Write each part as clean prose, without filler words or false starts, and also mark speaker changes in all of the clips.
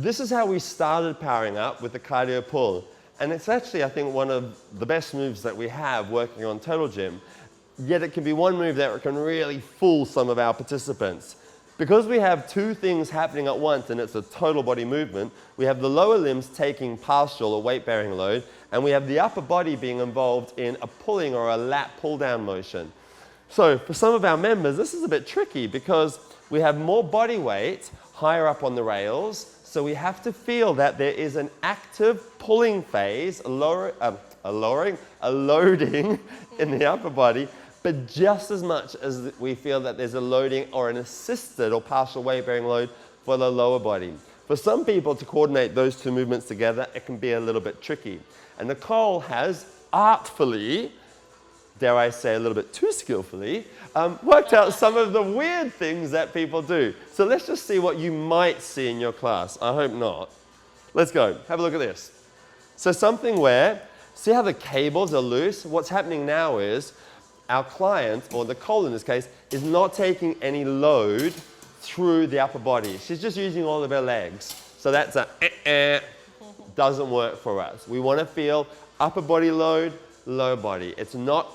Speaker 1: This is how we started powering up with the cardio pull. And it's actually, I think, one of the best moves that we have working on Total Gym. Yet it can be one move that can really fool some of our participants. Because we have two things happening at once and it's a total body movement, we have the lower limbs taking partial or weight-bearing load, and we have the upper body being involved in a pulling or a lat pull-down motion. So for some of our members, this is a bit tricky because we have more body weight higher up on the rails, so we have to feel that there is an active pulling phase, a loading in the upper body, but just as much as we feel that there's a loading or an assisted or partial weight-bearing load for the lower body. For some people to coordinate those two movements together, it can be a little bit tricky. And Nicole has artfully, dare I say a little bit too skillfully, worked out some of the weird things that people do. So let's just see what you might see in your class. I hope not. Let's go. Have a look at this. So something where, see how the cables are loose? What's happening now is our client, or Nicole in this case, is not taking any load through the upper body. She's just using all of her legs. So that's doesn't work for us. We want to feel upper body load, lower body. It's not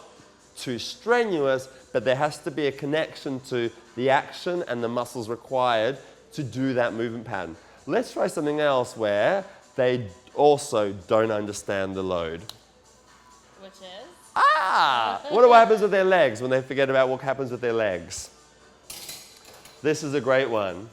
Speaker 1: too strenuous, but there has to be a connection to the action and the muscles required to do that movement pattern. Let's try something else where they also don't understand the load.
Speaker 2: Which is?
Speaker 1: What happens with their legs when they forget about what happens with their legs? This is a great one.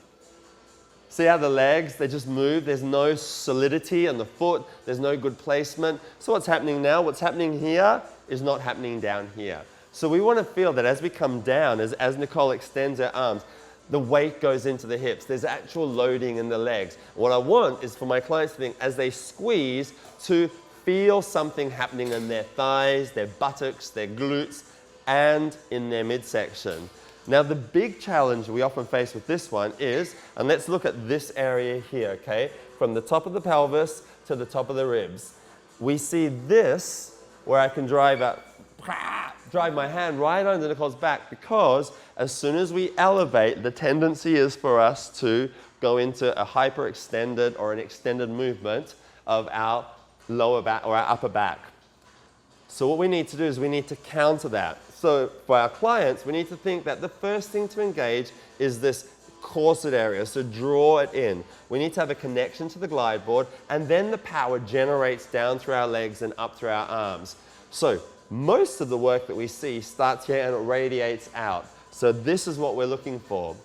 Speaker 1: See how the legs, they just move. There's no solidity on the foot. There's no good placement. So what's happening now? What's happening here is not happening down here. So we want to feel that as we come down, as Nicole extends her arms, the weight goes into the hips. There's actual loading in the legs. What I want is for my clients to think, as they squeeze, to feel something happening in their thighs, their buttocks, their glutes, and in their midsection. Now, the big challenge we often face with this one is, and let's look at this area here, okay? From the top of the pelvis to the top of the ribs. We see this, where I can drive my hand right under Nicole's back, because as soon as we elevate, the tendency is for us to go into a hyperextended or an extended movement of our lower back or our upper back. So what we need to do is we need to counter that. So for our clients, we need to think that the first thing to engage is this corset area, so draw it in. We need to have a connection to the glide board, and then the power generates down through our legs and up through our arms. So most of the work that we see starts here and it radiates out. So this is what we're looking for.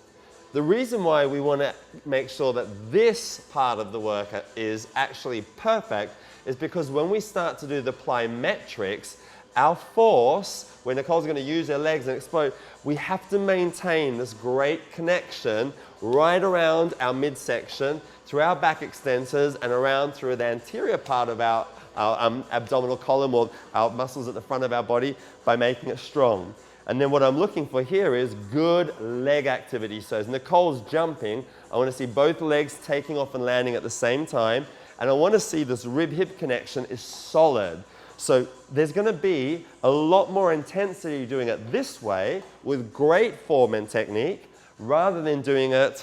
Speaker 1: The reason why we want to make sure that this part of the work is actually perfect is because when we start to do the plyometrics, our force, when Nicole's going to use her legs and explode, we have to maintain this great connection right around our midsection, through our back extensors, and around through the anterior part of our abdominal column, or our muscles at the front of our body, by making it strong. And then what I'm looking for here is good leg activity. So as Nicole's jumping, I want to see both legs taking off and landing at the same time. And I want to see this rib-hip connection is solid. So there's going to be a lot more intensity doing it this way with great form and technique, rather than doing it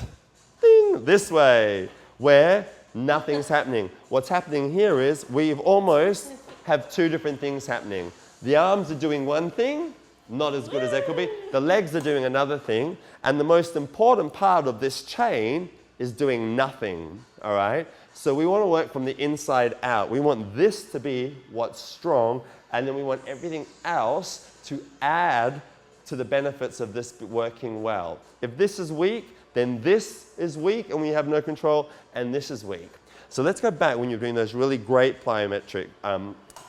Speaker 1: this way, where nothing's happening. What's happening here is we've almost have two different things happening. The arms are doing one thing, not as good as they could be. The legs are doing another thing. And the most important part of this chain is doing nothing, all right? So we want to work from the inside out. We want this to be what's strong, and then we want everything else to add to the benefits of this working well. If this is weak, then this is weak and we have no control, and this is weak. So let's go back when you're doing those really great plyometric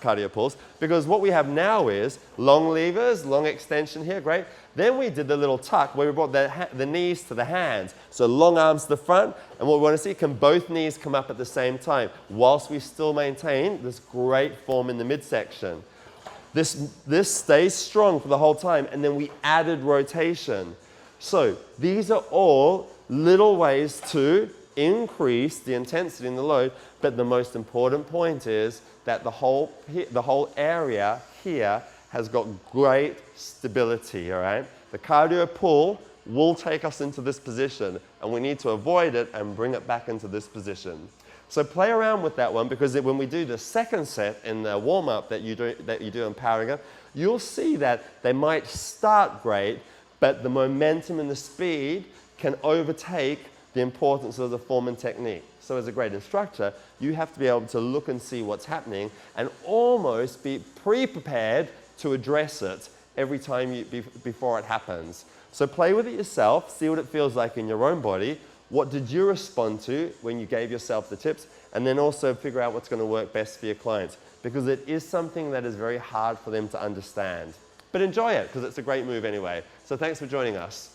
Speaker 1: cardio pulls, because what we have now is long levers, long extension here, great. Then we did the little tuck where we brought the knees to the hands. So long arms to the front, and what we want to see, can both knees come up at the same time whilst we still maintain this great form in the midsection. This stays strong for the whole time, and then we added rotation. So these are all little ways to increase the intensity and the load, but the most important point is that the whole area here has got great stability, all right? The cardio pull will take us into this position, and we need to avoid it and bring it back into this position. So play around with that one, because when we do the second set in the warm-up that you do in Powering Up, you'll see that they might start great, but the momentum and the speed can overtake the importance of the form and technique. So as a great instructor, you have to be able to look and see what's happening and almost be pre-prepared to address it every time before it happens. So play with it yourself, see what it feels like in your own body. What did you respond to when you gave yourself the tips? And then also figure out what's going to work best for your clients, because it is something that is very hard for them to understand. But enjoy it, because it's a great move anyway. So thanks for joining us.